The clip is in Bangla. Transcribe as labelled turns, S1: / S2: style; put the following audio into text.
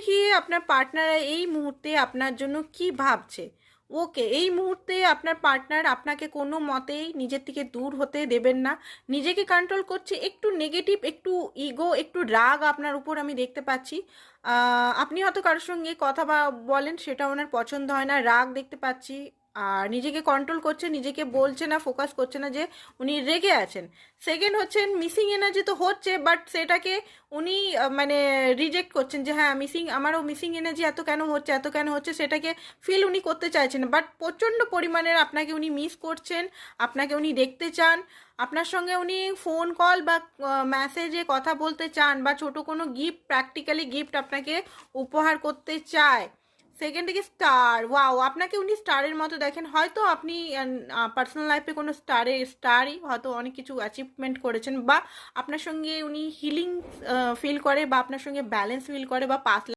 S1: দেখি আপনার পার্টনার এই মুহূর্তে আপনার জন্য কি ভাবছে। ওকে, এই মুহূর্তে আপনার পার্টনার আপনাকে কোনো মতেই নিজের থেকে দূর হতে দেবেন না, নিজেকে কন্ট্রোল করছে। একটু নেগেটিভ, একটু ইগো, একটু রাগ আপনার উপর আমি দেখতে পাচ্ছি। আপনি হয়তো কারোর সঙ্গে কথা বা বলেন, সেটা ওনার পছন্দ হয় না, রাগ দেখতে পাচ্ছি। আর নিজেকে কন্ট্রোল করছে, নিজেকে বলছে না, ফোকাস করছে না যে উনি রেগে আছেন। সেকেন্ড হচ্ছেন মিসিং এনার্জি তো হচ্ছে, বাট সেটাকে উনি মানে রিজেক্ট করছেন যে হ্যাঁ মিসিং, আমারও মিসিং এনার্জি এত কেন হচ্ছে, এত কেন হচ্ছে, সেটাকে ফিল উনি করতে চাইছেন। বাট প্রচণ্ড পরিমাণের আপনাকে উনি মিস করছেন, আপনাকে উনি দেখতে চান, আপনার সঙ্গে উনি ফোন কল বা মেসেজে কথা বলতে চান, বা ছোট কোনো গিফট, প্র্যাকটিক্যালি গিফট আপনাকে উপহার করতে চায়। সেকেন্ড থেকে স্টার, ওয়াও, আপনাকে উনি স্টারের মতো দেখেন। হয়তো আপনি পার্সোনাল লাইফে কোনো স্টারই হয়তো অনেক কিছু অ্যাচিভমেন্ট করেছেন, বা আপনার সঙ্গে উনি হিলিং ফিল করে, বা আপনার সঙ্গে ব্যালেন্স ফিল করে, বা পাস্ট